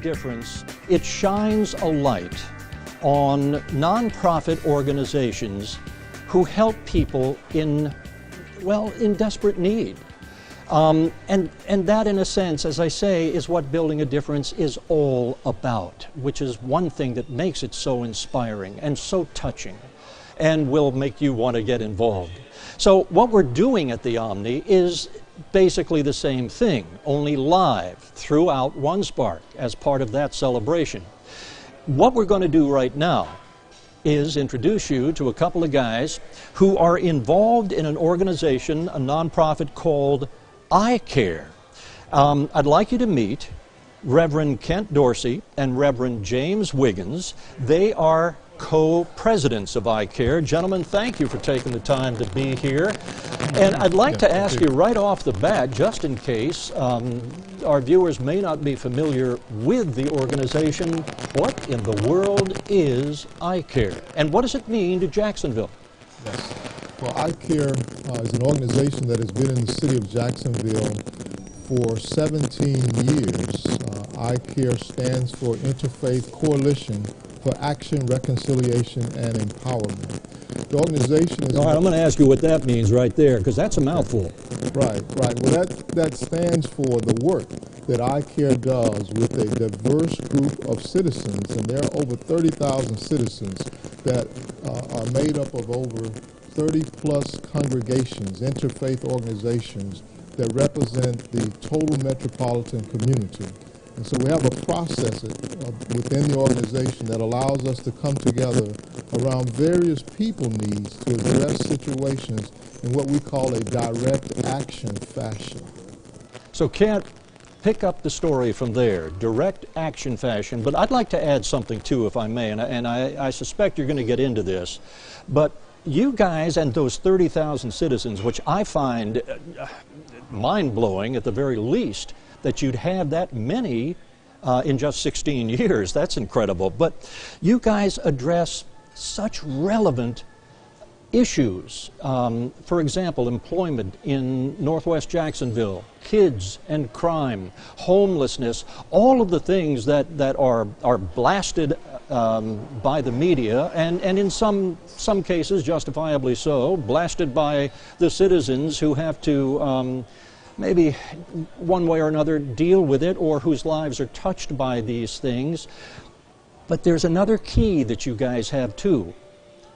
Difference, it shines a light on nonprofit organizations who help people in desperate need. And that, in a sense, as I say, is what Building a Difference is all about, which is one thing that makes it so inspiring and so touching and will make you want to get involved. So what we're doing at the Omni is basically the same thing, only live throughout OneSpark as part of that celebration. What we're going to do right now is introduce you to a couple of guys who are involved in an organization, a nonprofit called Icare. I'd like you to meet Reverend Kent Dorsey and Reverend James Wiggins. They are co-presidents of Icare. Gentlemen, thank you for taking the time to be here. And I'd like to ask you right off the bat, just in case our viewers may not be familiar with the organization, what in the world is Icare? And what does it mean to Jacksonville? Yes. Well, Icare is an organization that has been in the city of Jacksonville for 17 years. Icare stands for Interfaith Coalition for Action, Reconciliation, and Empowerment. The organization is... All right, I'm going to ask you what that means right there, because that's a mouthful. Right. Well, that stands for the work that Icare does with a diverse group of citizens, and there are over 30,000 citizens that are made up of over 30-plus congregations, interfaith organizations that represent the total metropolitan community. And so we have a process within the organization that allows us to come together around various people needs to address situations in what we call a direct action fashion. So Kent, pick up the story from there, direct action fashion. But I'd like to add something too, if I may, and I suspect you're going to get into this. But you guys and those 30,000 citizens, which I find mind-blowing at the very least, that you'd have that many in just 16 years. That's incredible. But you guys address such relevant issues. For example, employment in Northwest Jacksonville, kids and crime, homelessness, all of the things that are blasted by the media, and in some cases, justifiably so, blasted by the citizens who have to maybe one way or another deal with it, or whose lives are touched by these things. But there's another key that you guys have too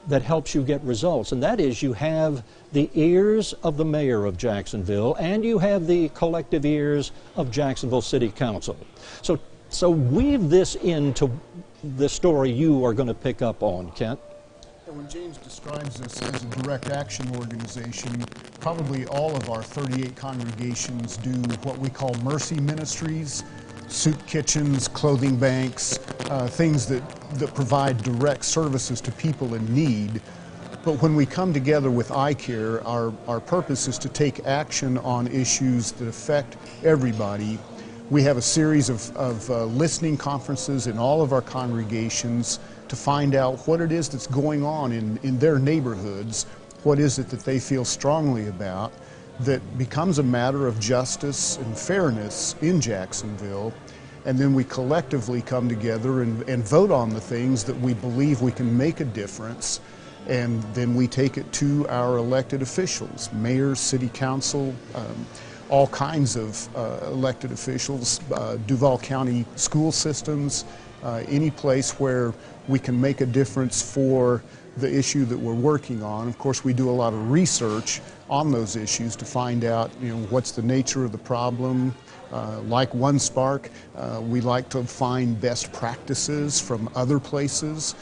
that helps you get results, and that is you have the ears of the mayor of Jacksonville and you have the collective ears of Jacksonville City Council. So weave this into the story you are going to pick up on, Kent. When James describes us as a direct action organization, probably all of our 38 congregations do what we call mercy ministries, soup kitchens, clothing banks, things that provide direct services to people in need. But when we come together with Icare, our purpose is to take action on issues that affect everybody. We have a series of listening conferences in all of our congregations to find out what it is that's going on in their neighborhoods, what is it that they feel strongly about, that becomes a matter of justice and fairness in Jacksonville. And then we collectively come together and vote on the things that we believe we can make a difference. And then we take it to our elected officials, mayors, city council, all kinds of elected officials, Duval County school systems, any place where we can make a difference for the issue that we're working on. Of course, we do a lot of research on those issues to find out, what's the nature of the problem. Like OneSpark, we like to find best practices from other places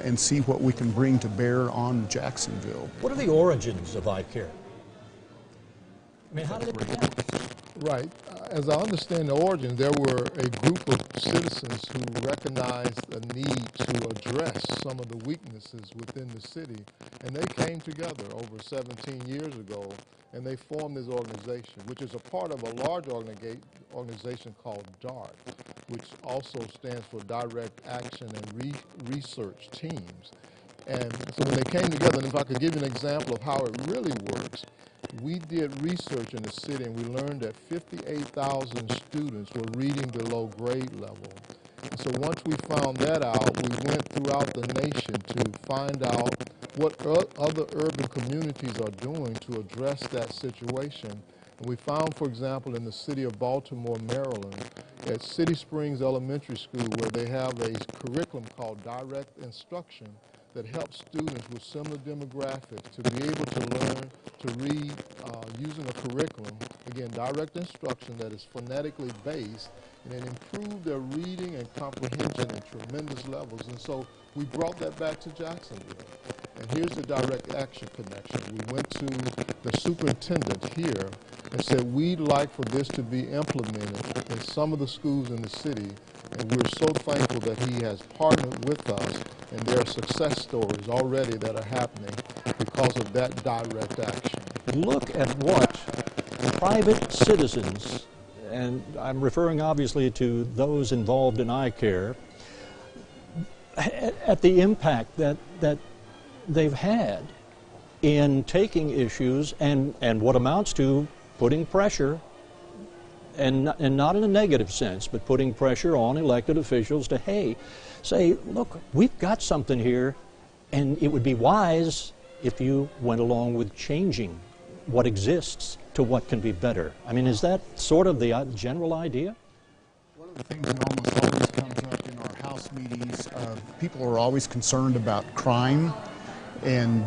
and see what we can bring to bear on Jacksonville. What are the origins of Icare? I mean, how did it begin? Right. As I understand the origin, there were a group of citizens who recognized a need to address some of the weaknesses within the city, and they came together over 17 years ago, and they formed this organization, which is a part of a large organization called DART, which also stands for Direct Action and Research Teams. And so when they came together, and if I could give you an example of how it really works, we did research in the city and we learned that 58,000 students were reading below grade level. So once we found that out, we went throughout the nation to find out what other urban communities are doing to address that situation. And we found, for example, in the city of Baltimore, Maryland, at City Springs Elementary School, where they have a curriculum called direct instruction that helps students with similar demographics to be able to learn to read using a curriculum, again, direct instruction that is phonetically based, and it improved their reading and comprehension at tremendous levels. And so we brought that back to Jacksonville. And here's the direct action connection. We went to the superintendent here and said, we'd like for this to be implemented in some of the schools in the city. And we're so thankful that he has partnered with us, and there are success stories already that are happening because of that direct action. Look at what private citizens, and I'm referring obviously to those involved in Icare, at the impact that they've had in taking issues and what amounts to putting pressure, and not in a negative sense, but putting pressure on elected officials to, hey, say, look, we've got something here, and it would be wise if you went along with changing what exists to what can be better. I mean, is that sort of the general idea? One of the things that almost always comes up in our House meetings, people are always concerned about crime. And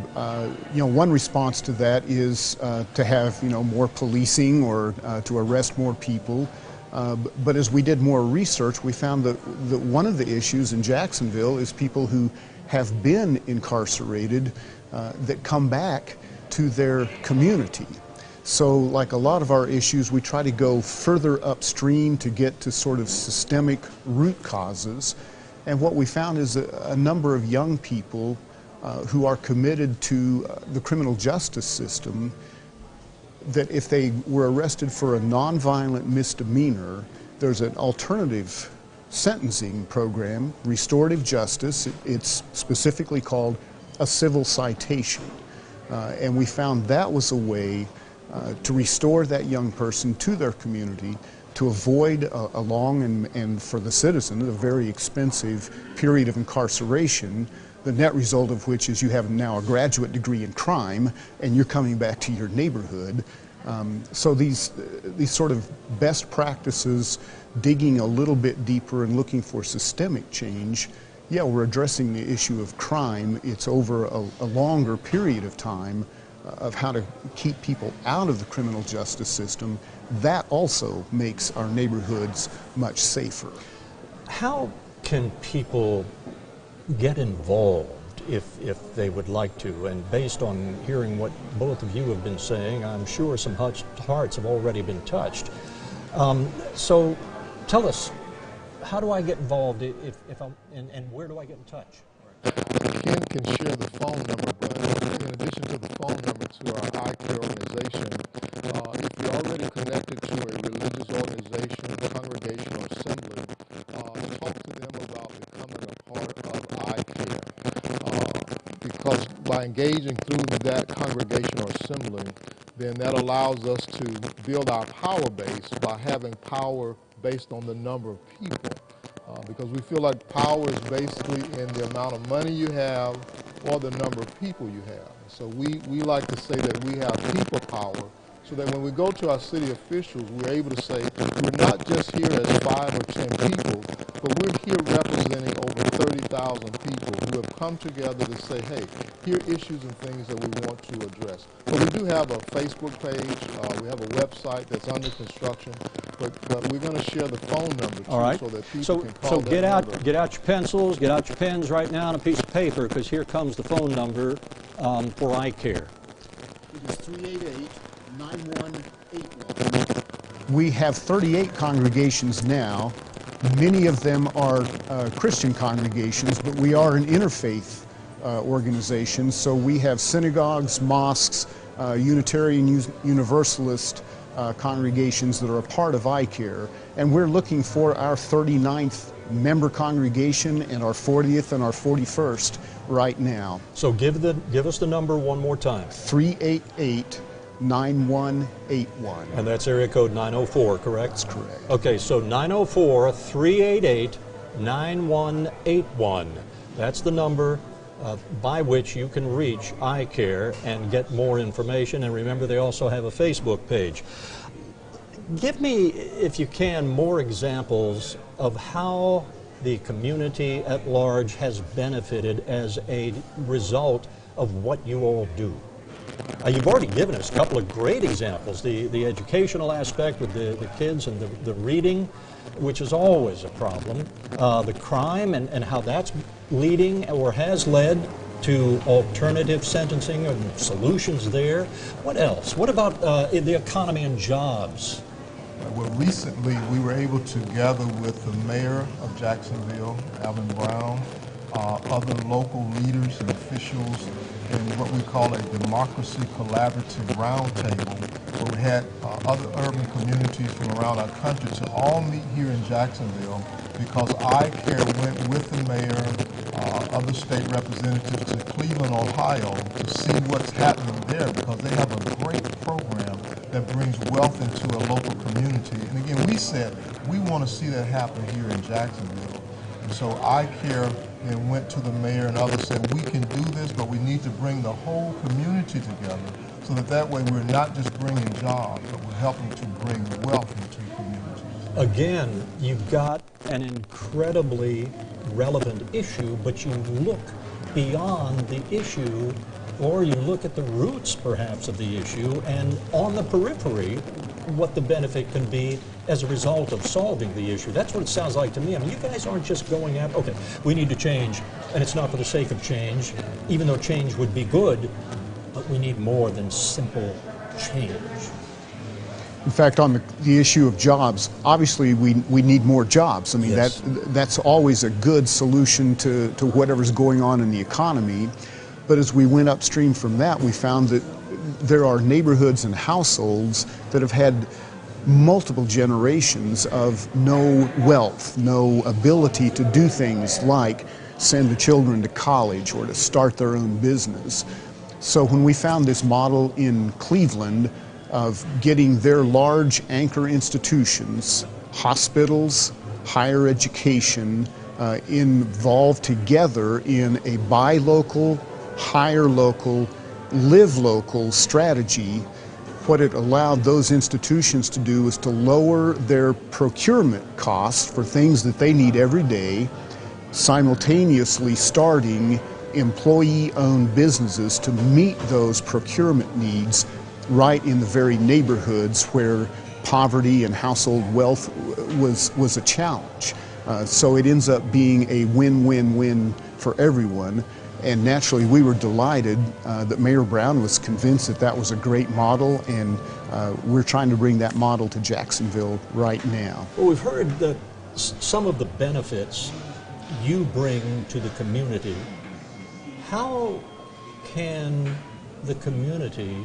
one response to that is to have more policing or to arrest more people. But as we did more research, we found that one of the issues in Jacksonville is people who have been incarcerated that come back to their community. So like a lot of our issues, we try to go further upstream to get to sort of systemic root causes. And what we found is a number of young people who are committed to the criminal justice system, that if they were arrested for a nonviolent misdemeanor, there's an alternative sentencing program, restorative justice. It's specifically called a civil citation. And we found that was a way to restore that young person to their community, to avoid a long and for the citizen, a very expensive period of incarceration, the net result of which is you have now a graduate degree in crime and you're coming back to your neighborhood. So these sort of best practices, digging a little bit deeper and looking for systemic change, yeah, we're addressing the issue of crime. It's over a longer period of time of how to keep people out of the criminal justice system. That also makes our neighborhoods much safer. How can people get involved if they would like to? And based on hearing what both of you have been saying, I'm sure some hearts have already been touched. So tell us, how do I get involved if I'm, and where do I get in touch? Ken can share the phone number, but in addition to the phone number to our Icare organization, if you're already connected to a religious organization, congregation, or assembly, talk to them about becoming a part of Icare. Because by engaging through that congregation or assembly, then that allows us to build our power base by having power based on the number of people. Because we feel like power is basically in the amount of money you have or the number of people you have. So we like to say that we have people power, so that when we go to our city officials, we're able to say we're not just here as 5 or 10 people, but we're here representing over 30,000 people who have come together to say, hey, here are issues and things that we want to address. But we do have a Facebook page, we have a website that's under construction, but we're going to share the phone number too, All right. so that people can call So that number. get out your pencils, get out your pens right now on a piece of paper, because here comes the phone number for Icare. It is 388-9181. We have 38 congregations now. Many of them are Christian congregations, but we are an interfaith organization. So we have synagogues, mosques, Unitarian Universalist congregations that are a part of Icare. And we're looking for our 39th member congregation and our 40th and our 41st right now. So give us the number one more time. 388-9181. And that's area code 904, correct? That's correct. Okay, so 904-388-9181. 9181. That's the number by which you can reach Icare and get more information. And remember, they also have a Facebook page. Give me, if you can, more examples of how the community at large has benefited as a result of what you all do. You've already given us a couple of great examples, the educational aspect with the kids and the reading, which is always a problem, the crime and how that's leading or has led to alternative sentencing and solutions there. What else? What about the economy and jobs? Well, recently we were able to gather with the mayor of Jacksonville, Alvin Brown, other local leaders and officials in what we call a democracy collaborative roundtable, where we had other urban communities from around our country to all meet here in Jacksonville, because Icare went with the mayor, other state representatives to Cleveland, Ohio, to see what's happening there, because they have a great program that brings wealth into a local community. And again, we said we want to see that happen here in Jacksonville. And so Icare then went to the mayor and others, said we can do this, but we need to bring the whole community together, so that way we're not just bringing jobs, but we're helping to bring wealth into communities. Again, you've got an incredibly relevant issue, but you look beyond the issue, or you look at the roots perhaps of the issue, and on the periphery what the benefit can be as a result of solving the issue. That's what it sounds like to me. I mean, you guys aren't just going at, okay, we need to change, and it's not for the sake of change, even though change would be good, but we need more than simple change. In fact, on the issue of jobs, obviously we need more jobs. I mean, yes, that's always a good solution to whatever's going on in the economy. But as we went upstream from that, we found that there are neighborhoods and households that have had multiple generations of no wealth, no ability to do things like send the children to college or to start their own business. So when we found this model in Cleveland of getting their large anchor institutions, hospitals, higher education, involved together in a buy local, hire local, live local strategy, what it allowed those institutions to do is to lower their procurement costs for things that they need every day, simultaneously starting employee-owned businesses to meet those procurement needs right in the very neighborhoods where poverty and household wealth was a challenge. So it ends up being a win-win-win for everyone. And naturally, we were delighted that Mayor Brown was convinced that that was a great model, and we're trying to bring that model to Jacksonville right now. Well, we've heard that some of the benefits you bring to the community. How can the community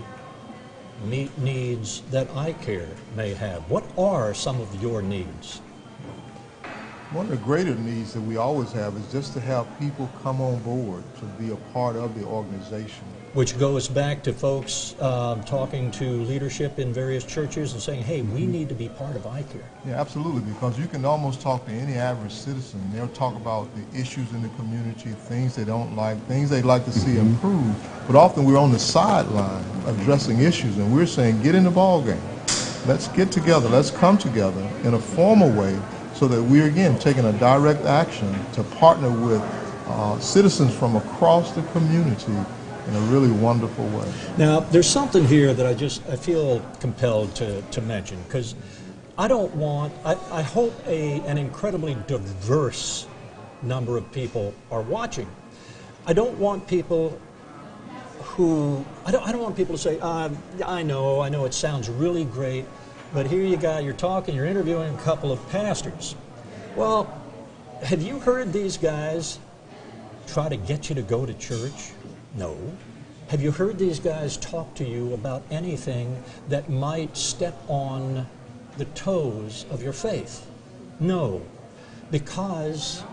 meet needs that Icare may have? What are some of your needs? One of the greater needs that we always have is just to have people come on board to be a part of the organization. Which goes back to folks talking to leadership in various churches and saying, hey, we need to be part of Icare. Yeah, absolutely, because you can almost talk to any average citizen. They'll talk about the issues in the community, things they don't like, things they'd like to see improved. But often we're on the sideline addressing issues, and we're saying, get in the ballgame. Let's get together. Let's come together in a formal way, so that we're, again, taking a direct action to partner with citizens from across the community in a really wonderful way. Now, there's something here that I feel compelled to mention, because I don't want, I hope an incredibly diverse number of people are watching. I don't want people who, I don't want people to say, I know it sounds really great, but here you're talking, you're interviewing a couple of pastors. Well, have you heard these guys try to get you to go to church? No. Have you heard these guys talk to you about anything that might step on the toes of your faith? No. Because,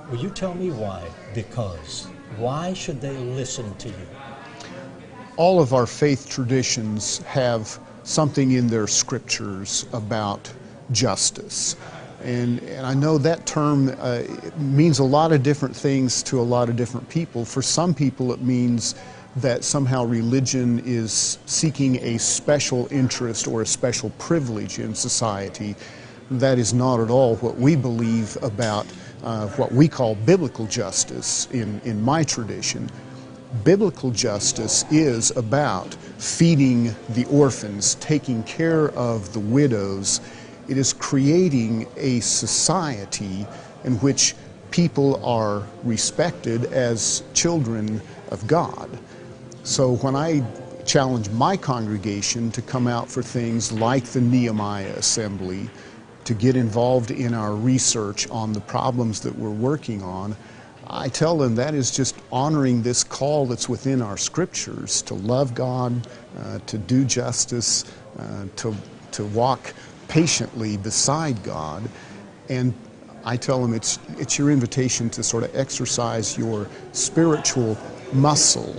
will you tell me why? Because. Why should they listen to you? All of our faith traditions have something in their scriptures about justice. And I know that term means a lot of different things to a lot of different people. For some people it means that somehow religion is seeking a special interest or a special privilege in society. That is not at all what we believe about what we call biblical justice in my tradition. Biblical justice is about feeding the orphans, taking care of the widows. It is creating a society in which people are respected as children of God. So when I challenge my congregation to come out for things like the Nehemiah Assembly, to get involved in our research on the problems that we're working on, I tell them that is just honoring this call that's within our scriptures to love God, to do justice, to walk patiently beside God. And I tell them it's your invitation to sort of exercise your spiritual muscle,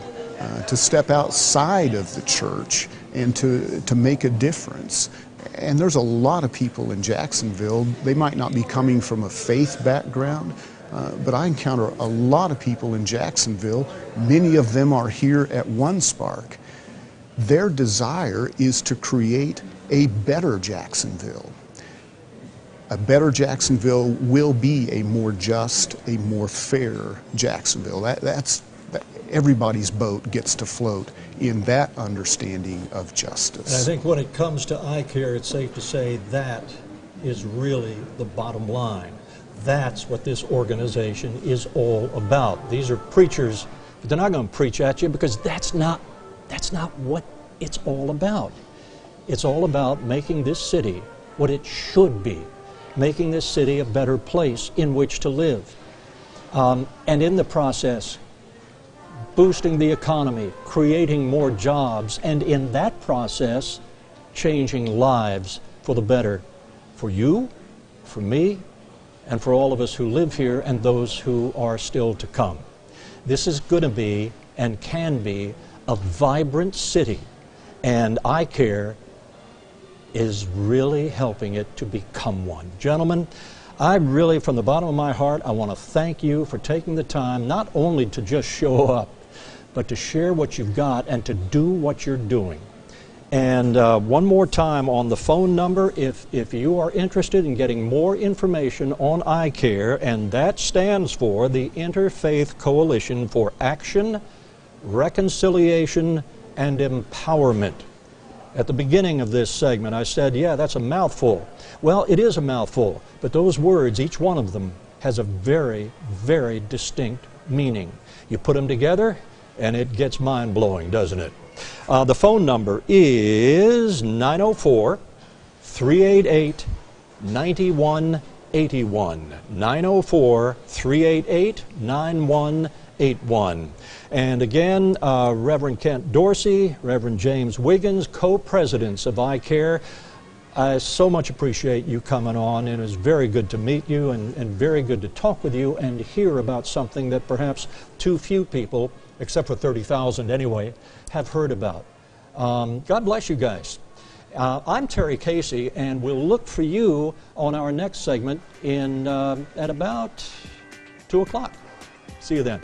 to step outside of the church and to make a difference. And there's a lot of people in Jacksonville. They might not be coming from a faith background, but I encounter a lot of people in Jacksonville. Many of them are here at One Spark. Their desire is to create a better Jacksonville. A better Jacksonville will be a more just, a more fair Jacksonville. Everybody's boat gets to float in that understanding of justice. And I think when it comes to Icare, it's safe to say that is really the bottom line. That's what this organization is all about. These are preachers, but they're not going to preach at you because that's not what it's all about. It's all about making this city what it should be, making this city a better place in which to live. And in the process, boosting the economy, creating more jobs, and in that process, changing lives for the better for you, for me, and for all of us who live here and those who are still to come. This is going to be and can be a vibrant city, and Icare is really helping it to become one. Gentlemen, I really, from the bottom of my heart, I want to thank you for taking the time not only to just show up, but to share what you've got and to do what you're doing. And one more time on the phone number, if you are interested in getting more information on Icare, and that stands for the Interfaith Coalition for Action, Reconciliation, and Empowerment. At the beginning of this segment, I said, yeah, that's a mouthful. Well, it is a mouthful, but those words, each one of them, has a very, very distinct meaning. You put them together, and it gets mind-blowing, doesn't it? The phone number is 904-388-9181. 904-388-9181. And again, Reverend Kent Dorsey, Reverend James Wiggins, co-presidents of Icare, I so much appreciate you coming on, and it was very good to meet you and very good to talk with you and hear about something that perhaps too few people, except for 30,000 anyway, have heard about. God bless you guys. I'm Terry Casey, and we'll look for you on our next segment at about 2 o'clock. See you then.